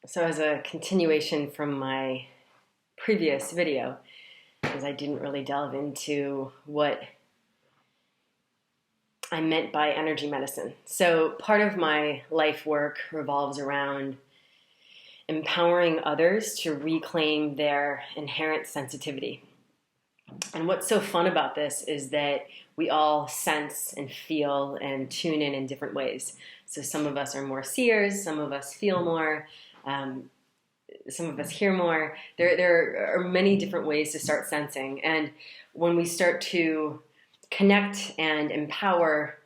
So as a continuation from my previous video, because I didn't really delve into what I meant by energy medicine. So part of my life work revolves around empowering others to reclaim their inherent sensitivity. And what's so fun about this is that we all sense and feel and tune in different ways. So some of us are more seers, some of us feel more, some of us hear more. There are many different ways to start sensing. And when we start to connect and empower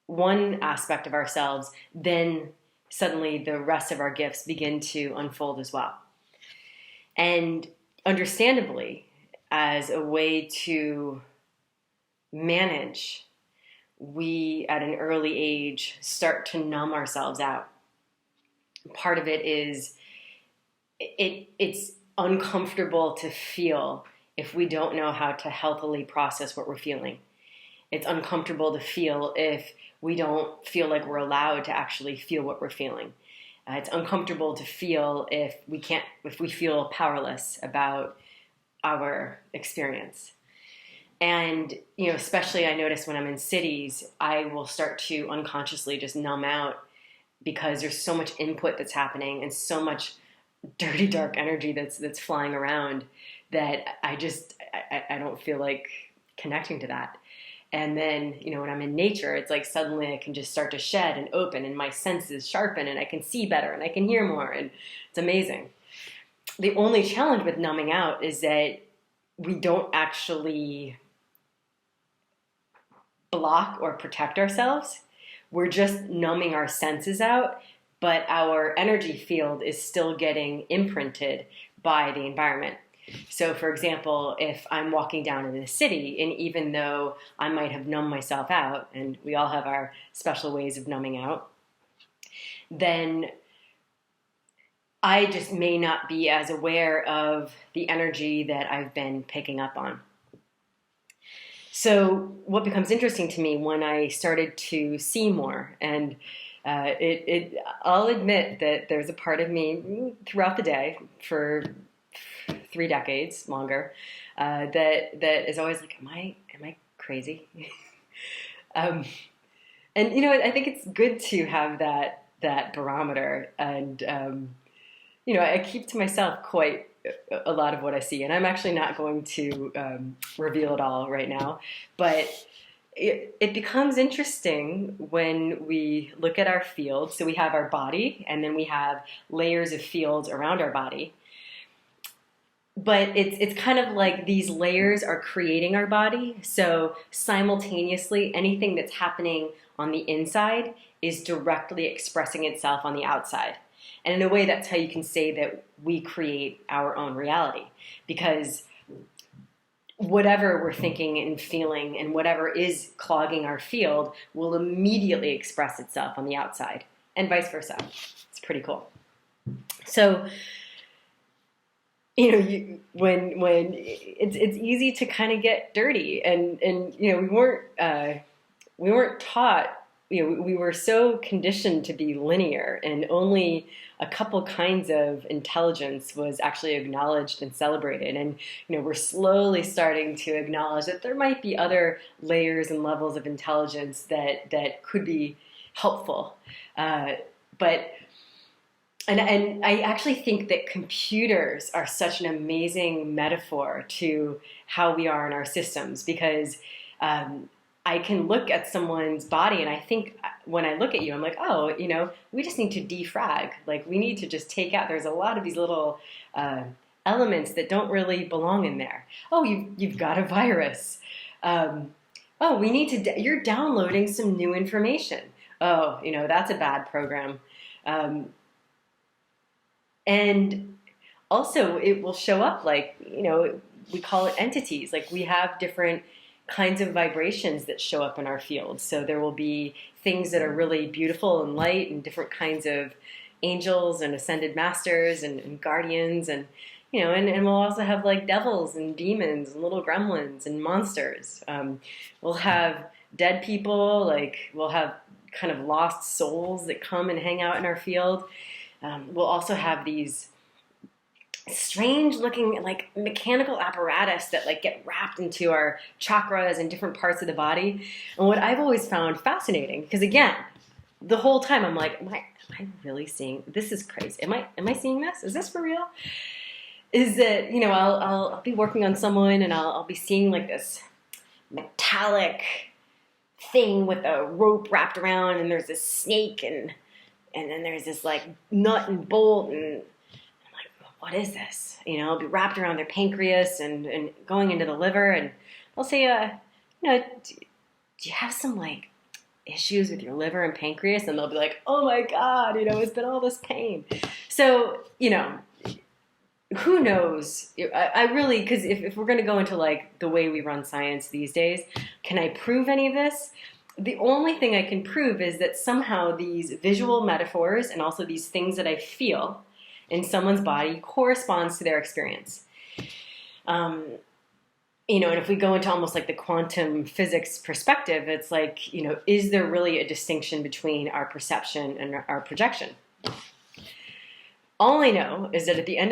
one aspect of ourselves, then suddenly the rest of our gifts begin to unfold as well. And understandably, as a way to manage, we at an early age start to numb ourselves out. Part of it is it's uncomfortable to feel if we don't know how to healthily process what we're feeling. It's uncomfortable to feel if we don't feel like we're allowed to actually feel what we're feeling. It's uncomfortable to feel if we feel powerless about our experience. And, especially I notice when I'm in cities, I will start to unconsciously just numb out because there's so much input that's happening and so much dirty, dark energy that's flying around that I don't feel like connecting to that. And then, when I'm in nature, it's like suddenly I can just start to shed and open and my senses sharpen and I can see better and I can hear more and it's amazing. The only challenge with numbing out is that we don't actually block or protect ourselves. We're just numbing our senses out, but our energy field is still getting imprinted by the environment. So for example, if I'm walking down in the city, and even though I might have numbed myself out, and we all have our special ways of numbing out, then I just may not be as aware of the energy that I've been picking up on. So what becomes interesting to me when I started to see more, and I'll admit that there's a part of me throughout the day for 3 decades longer that is always like, am I crazy? And I think it's good to have that barometer, and I keep to myself quite a lot of what I see, and I'm actually not going to reveal it all right now, but it becomes interesting when we look at our field. So we have our body, and then we have layers of fields around our body. But it's kind of like these layers are creating our body. So simultaneously, anything that's happening on the inside is directly expressing itself on the outside. And in a way, that's how you can say that we create our own reality. Because whatever we're thinking and feeling and whatever is clogging our field will immediately express itself on the outside, and vice versa. It's pretty cool. So when it's easy to kind of get dirty, and we weren't taught. We were so conditioned to be linear, and only a couple kinds of intelligence was actually acknowledged and celebrated. And we're slowly starting to acknowledge that there might be other layers and levels of intelligence that could be helpful, but. And I actually think that computers are such an amazing metaphor to how we are in our systems, because I can look at someone's body and I think when I look at you, I'm like, oh, we just need to defrag. Like, we need to just take out, there's a lot of these little elements that don't really belong in there. Oh, you've got a virus. Oh, we need to, you're downloading some new information. Oh, that's a bad program. And also it will show up like, we call it entities. Like, we have different kinds of vibrations that show up in our field. So there will be things that are really beautiful and light, and different kinds of angels and ascended masters and guardians, and and we'll also have like devils and demons and little gremlins and monsters. We'll have dead people, like we'll have kind of lost souls that come and hang out in our field. we'll also have these strange looking like mechanical apparatus that like get wrapped into our chakras and different parts of the body. And what I've always found fascinating, because again, the whole time I'm like, am I really seeing this? Is crazy. Am I seeing this? Is this for real? Is that, you know, I'll be working on someone and I'll be seeing like this metallic thing with a rope wrapped around, and there's this snake, and then there's this like nut and bolt, and I'm like, what is this? You know, I'll be wrapped around their pancreas and going into the liver, and I'll say, you know, do you have some like issues with your liver and pancreas? And they'll be like, oh my God, you know, it's been all this pain. So, you know, who knows? I really, because if we're going to go into like the way we run science these days, can I prove any of this? The only thing I can prove is that somehow these visual metaphors and also these things that I feel in someone's body corresponds to their experience. You know, and if we go into almost like the quantum physics perspective, it's like, you know, is there really a distinction between our perception and our projection? All I know is that at the end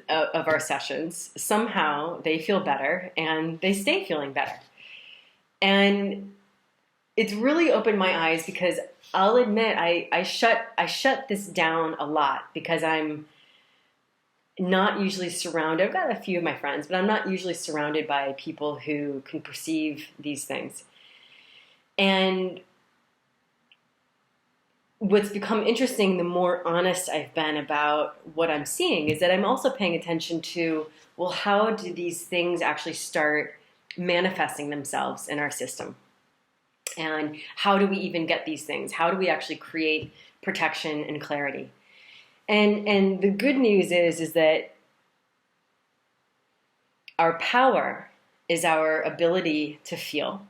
of our sessions, somehow they feel better and they stay feeling better. And it's really opened my eyes, because I'll admit I shut this down a lot, because I'm not usually surrounded. I've got a few of my friends, but I'm not usually surrounded by people who can perceive these things. And what's become interesting, the more honest I've been about what I'm seeing, is that I'm also paying attention to, well, how do these things actually start manifesting themselves in our system? And how do we even get these things? How do we actually create protection and clarity? And the good news is that our power is our ability to feel,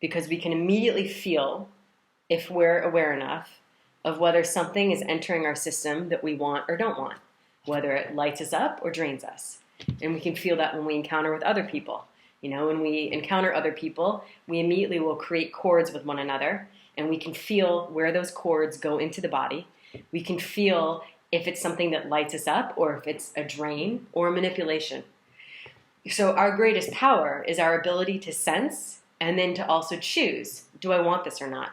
because we can immediately feel, if we're aware enough, of whether something is entering our system that we want or don't want, whether it lights us up or drains us. And we can feel that when we encounter with other people. You know, when we encounter other people, we immediately will create cords with one another, and we can feel where those cords go into the body. We can feel if it's something that lights us up, or if it's a drain or a manipulation. So our greatest power is our ability to sense, and then to also choose, do I want this or not?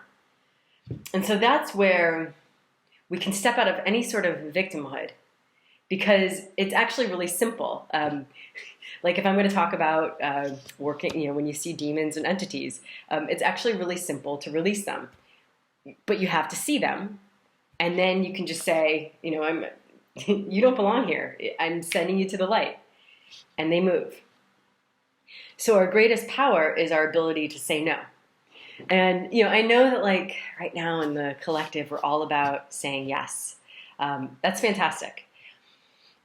And so that's where we can step out of any sort of victimhood, because it's actually really simple. Like if I'm going to talk about working, you know, when you see demons and entities, it's actually really simple to release them. But you have to see them, and then you can just say, you know, you don't belong here. I'm sending you to the light, and they move. So our greatest power is our ability to say no. And, you know, I know that like right now in the collective, we're all about saying yes. That's fantastic.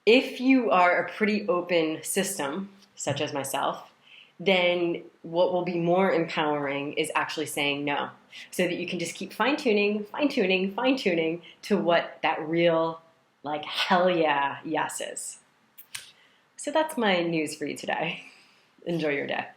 If you are a pretty open system, such as myself, then what will be more empowering is actually saying no, so that you can just keep fine-tuning to what that real, like, hell yeah, yes is. So that's my news for you today. Enjoy your day.